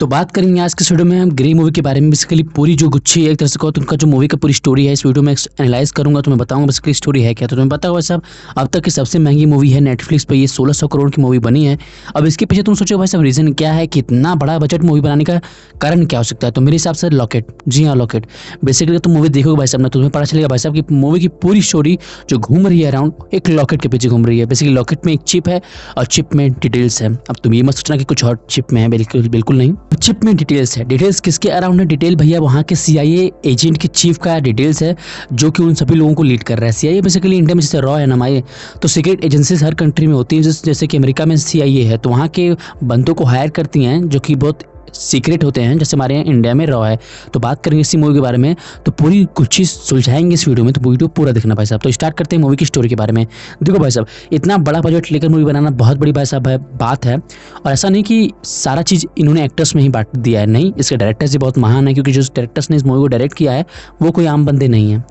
तो बात करेंगे आज के इस वीडियो में हम ग्रे मूवी के बारे में। बेसिकली पूरी जो गुच्छी है एक तरह से कहो तो उनका जो मूवी का पूरी स्टोरी है इस वीडियो में एनालाइज करूंगा, तो मैं बताऊंगा बेसिकली स्टोरी है क्या। तो तुम्हें पता होगा साहब, अब तक की सबसे महंगी मूवी है नेटफ्लिक्स पे, ये 1600 करोड़ की मूवी बनी है। अब इसके पीछे तुम सोचो भाई साहब रीजन क्या है कि इतना बड़ा बजट मूवी बनाने का कारण क्या हो सकता है। तो मेरे हिसाब से लॉकेट, जी हाँ लॉकेट। बेसिकली तुम मूवी देखोगे भाई साहब ना, तुम्हें पता चलेगा भाई साहब कि मूवी की पूरी स्टोरी जो घूम रही है अराउंड एक लॉकेट के पीछे घूम रही है। बेसिकली लॉकेट में एक चिप है और चिप में डिटेल्स है। अब तुम ये मत सोचना कि कुछ और चिप में है, बिल्कुल नहीं। चिप में डिटेल्स है। डिटेल्स किसके अराउंड है? डिटेल भैया वहाँ के CIA एजेंट के चीफ का डिटेल्स है, जो कि उन सभी लोगों को लीड कर रहा है। CIA बेसिकली इंडिया में जैसे रॉ है ना, तो सीक्रेट एजेंसीज हर कंट्री में होती है। जैसे कि अमेरिका में CIA है, तो वहाँ के बंदों को हायर करती हैं जो कि बहुत सीक्रेट होते हैं, जैसे हमारे यहाँ इंडिया में रॉ है। तो बात करेंगे इसी मूवी के बारे में, तो पूरी कुछ चीज़ सुलझाएंगे इस वीडियो में, तो वीडियो पूरा देखना भाई साहब। तो स्टार्ट करते हैं मूवी की स्टोरी के बारे में। देखो भाई साहब, इतना बड़ा बजट लेकर मूवी बनाना बहुत बड़ी भाई साहब बात है। और ऐसा नहीं कि सारा चीज़ इन्होंने एक्टर्स में ही बांट दिया है, नहीं, इसके डायरेक्टर्स भी बहुत महान है, क्योंकि जो डायरेक्टर्स ने इस मूवी को डायरेक्ट किया है वो कोई आम बंदे नहीं है।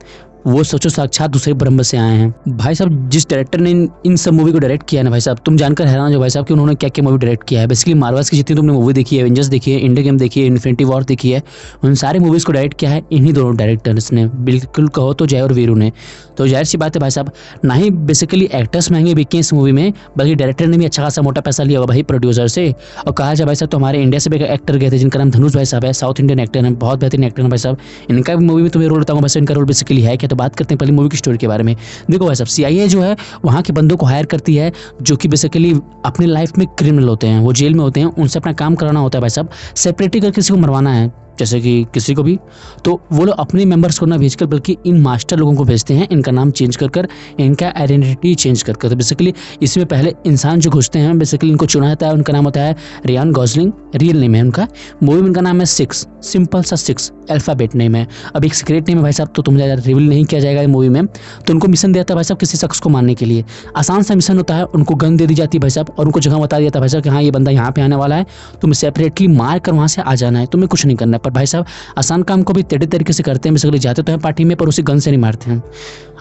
वो सोचो साक्षात दूसरे ब्रह्म से आए हैं भाई साहब। जिस डायरेक्टर ने इन सब मूवी को डायरेक्ट किया है ना भाई साहब, तुम जानकर हैरान हो भाई साहब कि उन्होंने क्या क्या मूवी डायरेक्ट किया है। बेसिकली मार्वल्स की जितनी तुमने मूवी देखी है, एवेंजर्स देखी है, इंडिया गेम देखी है, इन्फिनिटी वॉर देखी है, उन सारे मूवीज़ को डायरेक्ट किया है इन्हीं दोनों डायरेक्टर्स ने। बिल्कुल कहो तो जय और वीरू ने। तो जाहिर सी बात है भाई साहब, ना ही बेसिकली एक्टर्स महंगे बिके इस मूवी में, बल्कि डायरेक्टर ने भी अच्छा खासा मोटा पैसा लिया होगा भाई प्रोड्यूसर से। और कहा जाए भाई साहब तो हमारे इंडिया से भी एक्टर गए थे जिनका नाम धनुष भाई साहब है, साउथ इंडियन एक्टर है, बहुत बेहतरीन एक्टर है भाई साहब। इनका भी मूवी में तुम्हें रोल बताऊंगा भाई साहब, इनका रोल बेसिकली है क्या। तो बात करते हैं पहले मूवी की स्टोरी के बारे में। देखो भाई साहब, CIA जो है वहाँ के बंदों को हायर करती है जो कि बेसिकली अपनी लाइफ में क्रिमिनल होते हैं, वो जेल में होते हैं, उनसे अपना काम कराना होता है भाई साहब। सेपरेटली कर किसी को मरवाना है, जैसे कि किसी को भी, तो वो लोग अपने मेंबर्स को ना भेजकर बल्कि इन मास्टर लोगों को भेजते हैं, इनका नाम चेंज कर इनका आइडेंटिटी चेंज कर। तो बेसिकली इसमें पहले इंसान जो घुसते हैं बेसिकली इनको चुना जाता है, उनका नाम होता है रियान गॉसलिंग, रियल नेम है उनका। मूवी में उनका नाम है 6, सिंपल सा 6 अल्फाबेट नेम है। अब एक सीक्रेट नेम है भाई साहब, तो तुम रिवील नहीं किया जाएगा मूवी में। तो उनको मिशन दिया था भाई साहब किसी शख्स को मारने के लिए। आसान सा मिशन होता है, उनको गन दे दी जाती है भाई साहब, और उनको जगह बता दिया था भाई साहब कि हाँ ये बंदा यहाँ पे आने वाला है, तुम्हें सेपरेटली मार कर वहाँ से आ जाना है, तुम्हें कुछ नहीं करना है। पर भाई साहब आसान काम को भी टेढ़े तरीके से करते हैं। बेसिकली जाते तो हैं पार्टी में, पर उसी गन से नहीं मारते हैं,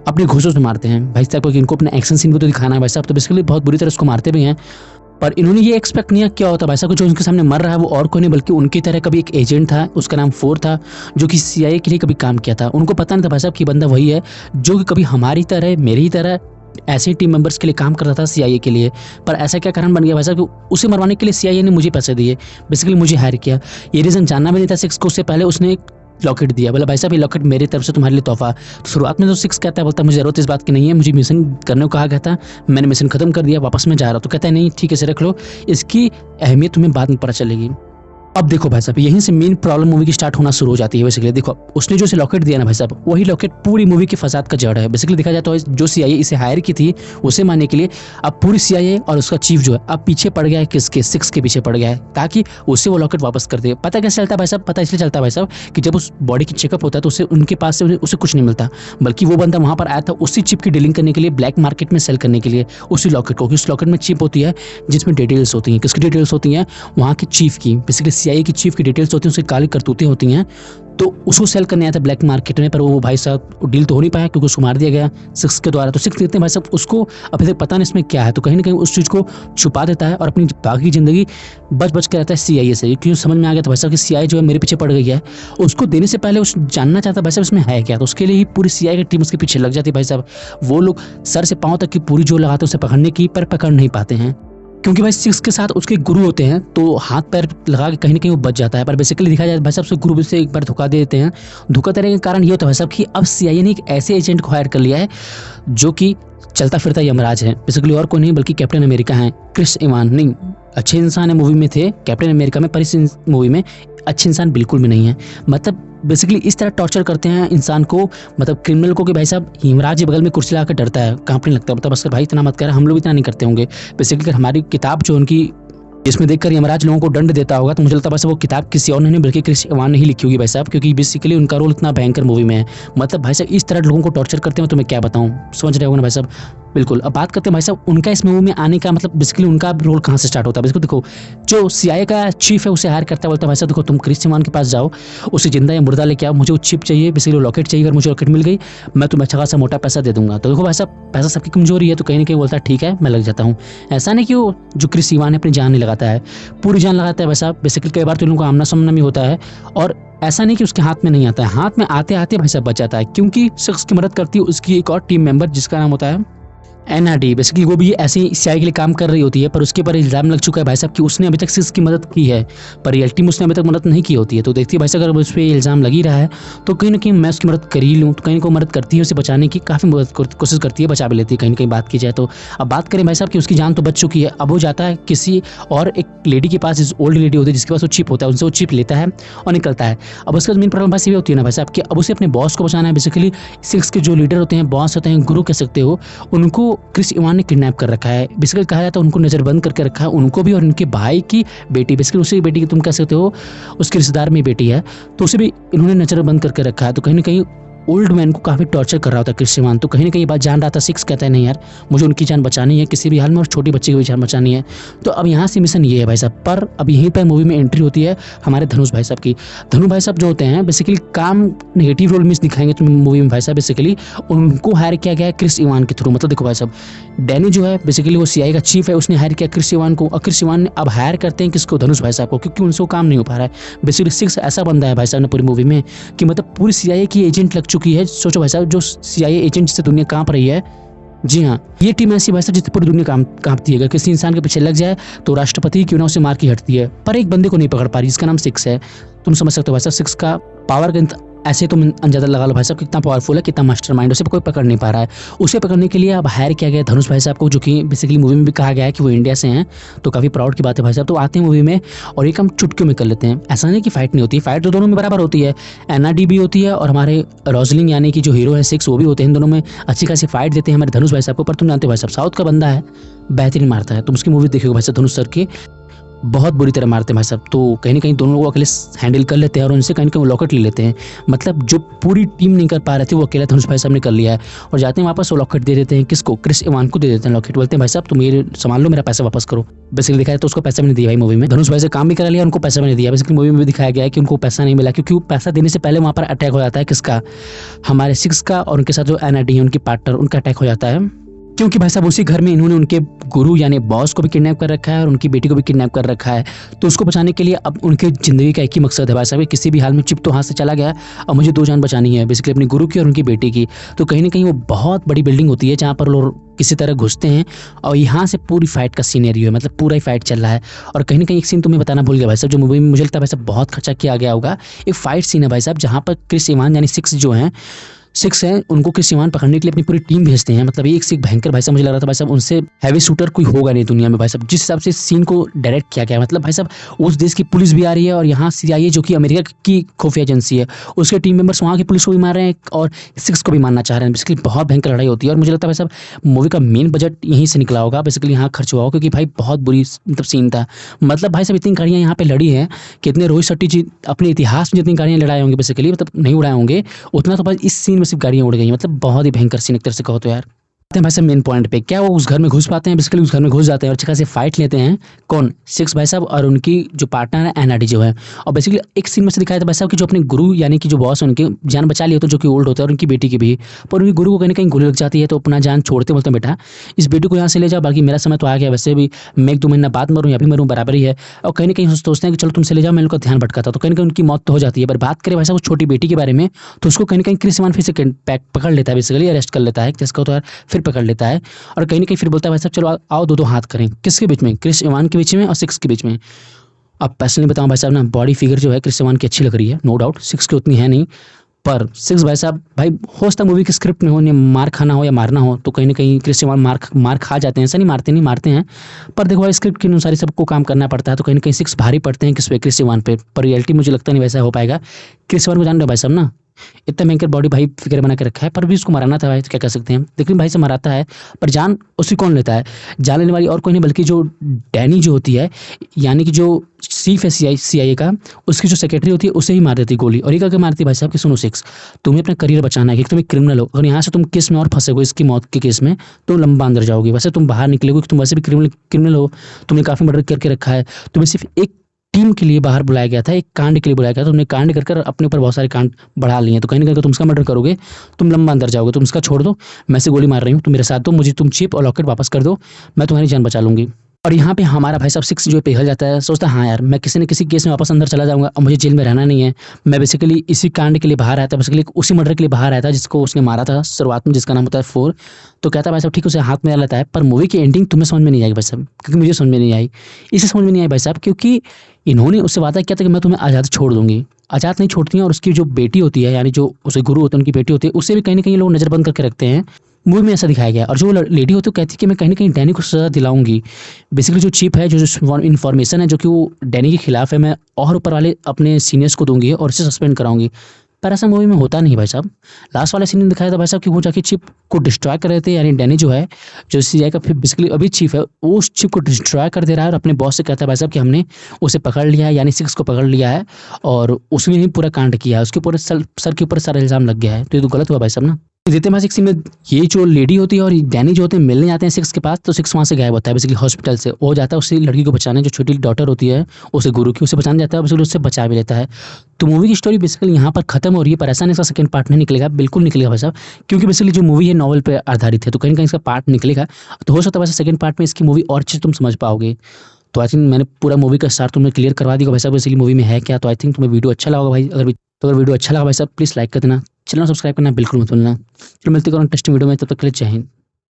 अपने घूसों से मारते हैं भाई साहब, क्योंकि इनको अपना एक्शन सीन भी तो दिखाना है भाई साहब। तो बेसिकली बहुत बुरी तरह उसको मारते भी हैं। पर इन्होंने ये एक्सपेक्ट नहीं किया होता भाई साहब, जो उनके सामने मर रहा है वो और कोई नहीं बल्कि उनकी तरह कभी एक एजेंट था, उसका नाम 4 था, जो कि CIA के लिए कभी काम किया था। उनको पता नहीं था भाई साहब कि बंदा वही है जो कि कभी हमारी तरह, मेरी तरह ऐसे टीम मेंबर्स के लिए काम करता था CIA के लिए। पर ऐसा क्या कारण बन गया भाई साहब कि उसे मरवाने के लिए CIA ने मुझे पैसे दिए, बेसिकली मुझे हायर किया। ये रीज़न जानना भी नहीं था 6 को, उससे पहले उसने लॉकेट दिया, बोला भाई साहब ये लॉकेट मेरी तरफ से तुम्हारे लिए तोहफा। तो शुरुआत में तो 6 कहता है, बोलता मुझे ज़रूरत इस बात की नहीं है, मुझे मिशन करने को कहा गया था, मैंने मिशन खत्म कर दिया, वापस मैं जा रहा हूँ। तो कहता है नहीं ठीक है इसे रख लो, इसकी अहमियत तुम्हें बाद में पता चलेगी। अब देखो भाई साहब, यहीं से मेन प्रॉब्लम मूवी की स्टार्ट होना शुरू हो जाती है। बेसिकली देखो, उसने जो इसे लॉकेट दिया ना भाई साहब, वही लॉकेट पूरी मूवी की फसाद का जड़ है। बेसिकली देखा जाए तो जो CIA इसे हायर की थी उसे मारने के लिए, अब पूरी CIA और उसका चीफ जो है अब पीछे पड़ गया है, किसके 6 के पीछे पड़ गया है, ताकि उसे वो लॉकेट वापस कर दे। पता कैसे चलता है भाई साहब? पता इसलिए चलता है भाई साहब कि जब उस बॉडी की चेकअप होता है तो उसे उनके पास से उसे कुछ नहीं मिलता, बल्कि वो बंदा वहाँ पर आया था उसी चिप की डीलिंग करने के लिए, ब्लैक मार्केट में सेल करने के लिए उसी लॉकेट को। उस लॉकेट में चिप होती है जिसमें डिटेल्स होती हैं, किसकी डिटेल्स होती हैं? वहाँ के चीफ की, बेसिकली CIA की चीफ की डिटेल्स होती हैं, उसकी काली करतूतें होती हैं। तो उसको सेल करने आया था ब्लैक मार्केट में, पर वो भाई साहब डील तो हो नहीं पाया क्योंकि उसको मार दिया गया 6 के द्वारा। तो 6 देखते हैं भाई साहब उसको अभी तक पता नहीं इसमें क्या है, तो कहीं ना कहीं उस चीज़ को छुपा देता है और अपनी बाकी ज़िंदगी बच के रहता है CIA से। क्योंकि समझ में आ गया था भाई साहब कि CIA जो है मेरे पीछे पड़ गई है। उसको देने से पहले उस जानना चाहता भाई साहब इसमें है क्या, तो उसके लिए ही पूरी CIA की टीम उसके पीछे लग जाती है भाई साहब। वो लोग सर से पाँव तक की पूरी जोर लगाते हैं उसे पकड़ने की, पर पकड़ नहीं पाते हैं, क्योंकि भाई 6 के साथ उसके गुरु होते हैं, तो हाथ पैर लगा के कहीं ना कहीं वो बच जाता है। पर बेसिकली दिखा जाए भाई साहब से गुरु से एक बार धोखा दे देते हैं। धोखा देने के कारण ये होता है भाई साहब कि अब CIA ने एक ऐसे एजेंट को हायर कर लिया है जो कि चलता फिरता यमराज है। बेसिकली और कोई नहीं बल्कि कैप्टन अमेरिका है, क्रिस इवान। नहीं, अच्छे इंसान है मूवी में थे कैप्टन अमेरिका में, पर इस मूवी में अच्छे इंसान बिल्कुल भी नहीं है। मतलब बेसिकली इस तरह टॉर्चर करते हैं इंसान को, मतलब क्रिमिनल को, कि भाई साहब यमराज बगल में कुर्सी लगा कर डरता है, कांपने लगता है। मतलब बस भाई इतना मत कर, हम लोग इतना नहीं करते होंगे। बेसिकली अगर हमारी किताब जो उनकी इसमें देखकर यमराज लोगों को दंड देता होगा, तो मुझे लगता है बस वो किताब किसी और ने नहीं बल्कि क्रिस इवान ने ही लिखी होगी भाई साहब, क्योंकि बेसिकली उनका रोल इतना भयंकर मूवी में है। मतलब भाई साहब इस तरह लोगों को टॉर्चर करते हैं, तो मैं क्या बताऊँ, समझ रहे हो ना भाई साहब। बिल्कुल। अब बात करते हैं भाई साहब उनका इस मूवी में आने का मतलब बेसिकली उनका रोल कहाँ से स्टार्ट होता है। बेसिकली देखो, जो सीआईए का चीफ है उसे हायर करता है, बोलता है भाई साहब देखो तुम क्रिस इवान के पास जाओ, उसे जिंदा या मुर्दा लेके आओ, मुझे वो चिप चाहिए, बेसिकली लॉकेट चाहिए, अगर मुझे लॉकेट मिल गई मैं तुम्हें अच्छा खासा मोटा पैसा दे दूंगा। तो देखो भाई साहब पैसा सबकी कमजोरी है, तो कहीं ना कहीं बोलता है ठीक है मैं लग जाता हूँ। ऐसा नहीं कि वो जो क्रिस इवान है अपनी जान नहीं लगाता है, पूरी जान लगाता है भाई साहब। बेसिकली कई बार तो लोगों को आमना सामना भी होता है, और ऐसा नहीं कि उसके हाथ में नहीं आता है, हाथ में आते आते भाई साहब बच जाता है, क्योंकि शख्स की मदद करती है उसकी एक और टीम मेंबर जिसका नाम होता है एनआरडी। बेसिकली वो भी ऐसे ही सीआईए के लिए काम कर रही होती है, पर उसके ऊपर इल्जाम लग चुका है भाई साहब कि उसने अभी तक सिक्स की मदद की है, पर रियलिटी में उसने अभी तक मदद नहीं की होती है। तो देखती है भाई साहब अगर उस पर इल्जाम लग ही रहा है तो कहीं ना कहीं मैं उसकी मदद कर ही लूँ, तो कहीं ना कहीं मदद करती है उसे बचाने की, काफ़ी मदद कोशिश करती है, बचा भी लेती है कहीं ना कहीं बात की जाए तो। अब बात करें भाई साहब कि उसकी जान तो बच चुकी है, अब वो जाता है किसी और एक लेडी के पास, इस ओल्ड लेडी होती है जिसके पास वो चिप होता है, उनसे वो चिप लेता है और निकलता है। अब उसका मेन प्रॉब्लम बस ये होती है ना भाई साहब कि अब उसे अपने बॉस को बचाना है। बेसिकली सिक्स के जो लीडर होते हैं, बॉस होते हैं, गुरु कह सकते हो, उनको क्रिस इवान ने किडनैप कर रखा है। बेसिकली कहा जाता है उनको नजरबंद करके रखा है, उनको भी और उनके भाई की बेटी, बेसिकली उसी बेटी की तुम कह सकते हो उसके रिश्तेदार में बेटी है, तो उसे भी इन्होंने नजरबंद करके रखा है। तो कहीं ना कहीं ओल्ड मैन को काफ़ी टॉर्चर कर रहा होता है क्रिस इवान। तो कहीं ना कहीं ये बात जान रहा था सिक्स, कहता है नहीं यार मुझे उनकी जान बचानी है किसी भी हाल में, और छोटी बच्ची की भी जान बचानी है। तो अब यहाँ से मिशन ये है भाई साहब। पर अब यहीं पर मूवी में एंट्री होती है हमारे धनुष भाई साहब की। धनु भाई साहब जो होते हैं बेसिकली काम नेगेटिव रोल में दिखाएंगे तुम्हें मूवी में भाई साहब। बेसिकली उनको हायर किया गया है क्रिस इवान के थ्रू। मतलब देखो भाई साहब डैनी जो है बेसिकली वो सीआईए का चीफ है, उसने हायर किया क्रिस इवान को, और क्रिस इवान ने अब हायर करते हैं किसको, धनुष भाई साहब को, क्योंकि उनसे वो काम नहीं हो पा रहा है। बेसिकली सिक्स ऐसा बंदा है भाई साहब ने पूरी मूवी में कि मतलब पूरी सीआईए की एजेंट लग चुकी है। सोचो भाई साहब जो सीआईए एजेंट से दुनिया कांप रही है, जी हाँ ये टीम ऐसी भाई साहब जिससे पूरी दुनिया कांपती है। अगर किसी इंसान के पीछे लग जाए तो राष्ट्रपति क्यों ना उसे मार के हटती है, पर एक बंदे को नहीं पकड़ पा रही जिसका नाम सिक्स है। तुम समझ सकते हो भाई साहब सिक्स का पावर का ऐसे तुम अंदाजा लगा लो भाई साहब कितना पावरफुल है, कितना मास्टरमाइंड, उसे कोई पकड़ नहीं पा रहा है। उसे पकड़ने के लिए अब हायर किया गया धनुष भाई साहब को, जो कि बेसिकली मूवी में भी कहा गया है कि वो इंडिया से हैं, तो काफ़ी प्राउड की बात है भाई साहब। तो आते हैं मूवी में और एक हम चुटकियों में कर लेते हैं। ऐसा नहीं कि फाइट नहीं होती, फाइट तो दोनों में बराबर होती है, एनआरडी भी होती है और हमारे रोजलिंग यानी कि जो हीरो है सिक्स वो भी होते हैं, दोनों में अच्छी खासी फाइट देते हैं हमारे धनुष भाई साहब को। पर तुम जानते हो भाई साहब साउथ का बंदा है, बेहतरीन मारता है, तुम उसकी मूवी देखोगे भाई साहब धनुष सर की, बहुत बुरी तरह मारते हैं भाई साहब। तो कहीं ना कहीं दोनों लोग अकेले हैंडल कर लेते हैं और उनसे कहीं ना कहीं लॉकेट ले लेते हैं। मतलब जो पूरी टीम नहीं कर पा रहे थे वो अकेला धनुष भाई साहब ने कर लिया है, और जाते हैं वापस वो लॉकेट दे देते हैं किसको, क्रिस इवान को दे देते हैं लॉकेट। बोलते हैं भाई साहब तुम ये संभाल लो, मेरा पैसा वापस करो। बेसिकली दिखाया तो उसको पैसा भी नहीं दिया भाई मूवी में, धनुष भाई से काम भी करा लिया, उनको पैसा भी नहीं दिया। बेसिकली मूवी में भी दिखाया गया है कि उनको पैसा नहीं मिला, क्योंकि पैसा देने से पहले वहाँ पर अटैक हो जाता है किसका, हमारे सिक्स का, और उनके साथ जो एनआरडी है उनकी पार्टनर, उनका अटैक हो जाता है। क्योंकि भाई साहब उसी घर में इन्होंने उनके गुरु यानी बॉस को भी किडनैप कर रखा है और उनकी बेटी को भी किडनैप कर रखा है। तो उसको बचाने के लिए अब उनके ज़िंदगी का एक ही मकसद है भाई साहब, किसी भी हाल में चिप तो हाथ से चला गया, अब मुझे दो जान बचानी है, बेसिकली अपनी गुरु की और उनकी बेटी की। तो कहीं ना कहीं वो बहुत बड़ी बिल्डिंग होती है जहाँ पर लोग किसी तरह घुसते हैं, और यहाँ से पूरी फाइट का सीनेरियो है, मतलब पूरा ही फाइट चल रहा है। और कहीं ना कहीं एक सीन तुम्हें बताना भूल गया भाई साहब, जो मूवी में मुझे लगता है भाई साहब बहुत खर्चा किया गया होगा। एक फाइट सीन है भाई साहब जहाँ पर क्रिस इवान यानी सिक्स जो हैं, सिक्स है उनको क्रिस इवान पकड़ने के लिए अपनी पूरी टीम भेजते हैं। मतलब एक से एक भयंकर भाई साहब, मुझे लग रहा था भाई साहब उनसे हैवी शूटर कोई होगा नहीं दुनिया में भाई साहब, जिस हिसाब से सीन को डायरेक्ट किया गया। मतलब भाई साहब उस देश की पुलिस भी आ रही है, और यहाँ सीआईए जो कि अमेरिका की खुफिया एजेंसी है उसके टीम मेंबर्स वहाँ की पुलिस को भी मार रहे हैं और सिक्स को भी मारना चाह रहे हैं। बेसिकली बहुत भयंकर लड़ाई होती है, और मुझे लगता है भाई साहब मूवी का मेन बजट यहीं से निकला होगा, बेसिकली यहाँ खर्च हुआ होगा, क्योंकि भाई बहुत बुरी मतलब सीन था। मतलब भाई साहब इतनी गाड़ियाँ यहाँ पे लड़ी हैं, कितने रोहित शेट्टी जी अपने इतिहास में जितनी गाड़ियाँ लड़ाए होंगे बेसिकली, मतलब नहीं उड़ाए होंगे उतना, तो भाई इस सीन में सिर्फ गाड़ियाँ उड़ गई। मतलब बहुत ही भयंकर सीन एक तरह से कहो तो यार। भाई साहब मेन पॉइंट पे क्या वो उस घर में घुस पाते हैं, बेसिकली उस घर में घुस जाते हैं और अच्छी खासी फाइट लेते हैं। कौन, सिक्स भाई साहब और उनकी जो पार्टनर है एनआरडी जो है। और बेसिकली एक सीन में से दिखाया था भाई साहब कि जो अपने गुरु यानी कि जो बॉस उनकी जान बचा लिए होते हैं, जो कि ओल्ड होते हैं, और उनकी बेटी की भी, पर उनकी गुरु को कहीं ना कहीं गोली लग जाती है, तो अपना जान छोड़ते बोलते हैं बेटा इस बेटी को यहाँ से ले जाओ, बाकी मेरा समय तो आ गया, वैसे भी मैं एक दो महीना बाद मरूँ या भी मरूँ बराबर ही है। और कहीं ना कहीं सोचते हैं कि चलो तुमसे ले जाओ, मैं उनका ध्यान भटकाता, तो कहीं ना कहीं उनकी मौत तो हो जाती है। पर बात करें भाई साहब उस छोटी बेटी के बारे में, तो उसको कहीं ना कहीं क्रिस इवान फिर से पकड़ लेता है, बेसिकली अरेस्ट कर लेता है, जिसका तो यार फिर पकड़ लेता है, और कहीं ना कहीं फिर बोलता है भाई साहब चलो आओ दो हाथ करें, किसके बीच में, क्रिस इवान के बीच में और सिक्स के बीच में। अब पर्सनली बताऊं भाई साहब ना, बॉडी फिगर जो है क्रिस इवान की अच्छी लग रही है, नो डाउट, सिक्स की उतनी है नहीं, पर सिक्स भाई साहब भाई हो सकता मूवी की स्क्रिप्ट में हो, मार खाना हो या मारना हो, तो कहीं ना कहीं क्रिस इवान मार खा जाते हैं, ऐसा नहीं मारते हैं, पर देखो भाई स्क्रिप्ट के अनुसार ही सबको काम करना पड़ता है, तो कहीं ना कहीं सिक्स भारी पड़ते हैं किस पे, क्रिस इवान पे। पर रियलिटी मुझे लगता नहीं वैसा हो पाएगा। क्रिस इवान को जान रहे हो भाई साहब ना, इतना भयंकर बॉडी भाई फिगर बना के रखा है, पर भी उसको मराना था भाई, तो क्या कर सकते हैं। लेकिन भाई से मराता है, पर जान उसकी कौन लेता है, जान लेने वाली और कोई नहीं बल्कि जो डैनी जो होती है, यानी कि जो चीफ है CIA का, उसकी जो सेक्रेटरी होती है उसे ही मार देती है गोली। और ये क्या मारती है भाई साहब कि सुनो सिक्स, तुम्हें अपना करियर बचाना है, क्योंकि तुम एक क्रिमिनल हो, अगर यहाँ से तुम केस में और फंसे हो इसकी मौत के केस में तो लंबा अंदर जाओगे। वैसे तुम बाहर निकलोगे, तुम वैसे भी क्रिमिनल हो, तुमने काफ़ी मर्डर करके रखा है, तुम्हें सिर्फ एक टीम के लिए बाहर बुलाया गया था, एक कांड के लिए बुलाया गया था, तुमने कांड कर अपने ऊपर बहुत सारे कांड बढ़ा लिए हैं, तो कहीं ना कहीं तुम उसका मर्डर करोगे, तुम लंबा अंदर जाओगे। तुम उसका छोड़ दो, मैं से गोली मार रही हूँ, तुम मेरे साथ दो, मुझे तुम चिप और लॉकेट वापस कर दो, मैं तुम्हारी जान बचा लूंगी। और यहाँ पे हमारा भाई साहब सिक्स जो पिघल जाता है, सोचता है हाँ यार मैं किसी न किसी केस में वापस अंदर चला जाऊंगा और मुझे जेल में रहना नहीं है। मैं बेसिकली इसी कांड के लिए बाहर आया था, बेसिकली उसी मर्डर के लिए बाहर आया था जिसको उसने मारा था शुरुआत में, जिसका नाम होता है 4। तो कहता है भाई साहब ठीक है, उसे हाथ में लेता है, पर मूवी की एंडिंग तुम्हें समझ में नहीं आएगी भाई साहब, क्योंकि मुझे समझ में नहीं आई। इसे समझ में नहीं आई भाई साहब, क्योंकि इन्होंने उससे वादा किया था कि मैं तुम्हें आज़ाद छोड़ दूंगी, आज़ाद नहीं छोड़ती हैं। और उसकी जो बेटी होती है, यानी जो उसे गुरु होते हैं उनकी बेटी होती है, उसे भी कहीं ना कहीं लोग नज़रबंद करके रखते हैं। मूवी में ऐसा दिखाया गया। और जो लेडी होती है कहती है कि मैं कहीं ना कहीं डैनी को सज़ा दिलाऊंगी। बेसिकली जो चिप है, जो इन्फॉर्मेशन है जो कि वो डैनी के खिलाफ है, मैं और ऊपर वाले अपने सीनियर्स को दूंगी और इसे सस्पेंड कराऊंगी। पर ऐसा मूवी में होता नहीं भाई साहब। लास्ट वाले सीन में दिखाया था भाई साहब कि वो जाके चिप को डिस्ट्रॉय कर रहे थे, यानी डैनी जो है, जो CIA का फिर बेसिकली अभी चीफ है, वो उस चिप को डिस्ट्रॉय कर दे रहा है और अपने बॉस से कहता है भाई साहब कि हमने उसे पकड़ लिया है, यानी सिक्स को पकड़ लिया है और उसने ही पूरा कांड किया है, उसके पूरे सर के ऊपर सारा इल्ज़ाम लग गया है। तो ये तो गलत हुआ भाई साहब ना। देते हैं सिक्स में ये जो लेडी होती है और डैनी जो होते हैं मिलने जाते हैं सिक्स के पास, तो सिक्स वहाँ से गायब होता है बेसिकली हॉस्पिटल से। वो जाता है उसी लड़की को बचाने, जो छोटी डॉटर होती है उसे गुरु की, उसे बचाने जाता है, बेसिकली उससे बचा भी लेता है। तो मूवी की स्टोरी बेसिकली यहाँ पर खत्म हो रही है, पर ऐसा नहीं इसका सेकंड पार्ट नहीं निकलेगा, बिल्कुल निकलेगा भाई साहब, क्योंकि बेसिकली जो मूवी है नॉवल पे आधारित है, तो कहीं ना कहीं इसका पार्ट निकलेगा। तो हो सकता है वैसे सेकंड पार्ट में इसकी मूवी और अच्छे तुम समझ पाओगे। तो आई थिंक मैंने पूरा मूवी का सार तुम्हें क्लियर करवा दिया भाई साहब बेसिकली मूवी में है क्या। तो आई थिंक तुम्हें वीडियो अच्छा लगा भाई। अगर वीडियो अच्छा लगा भाई साहब प्लीज़ लाइक कर देना, चैनल सब्सक्राइब करना बिल्कुल मत भूलना। फिर मिलते हैं इंटरेस्टिंग वीडियो में, तब तक के लिए जय हिंद।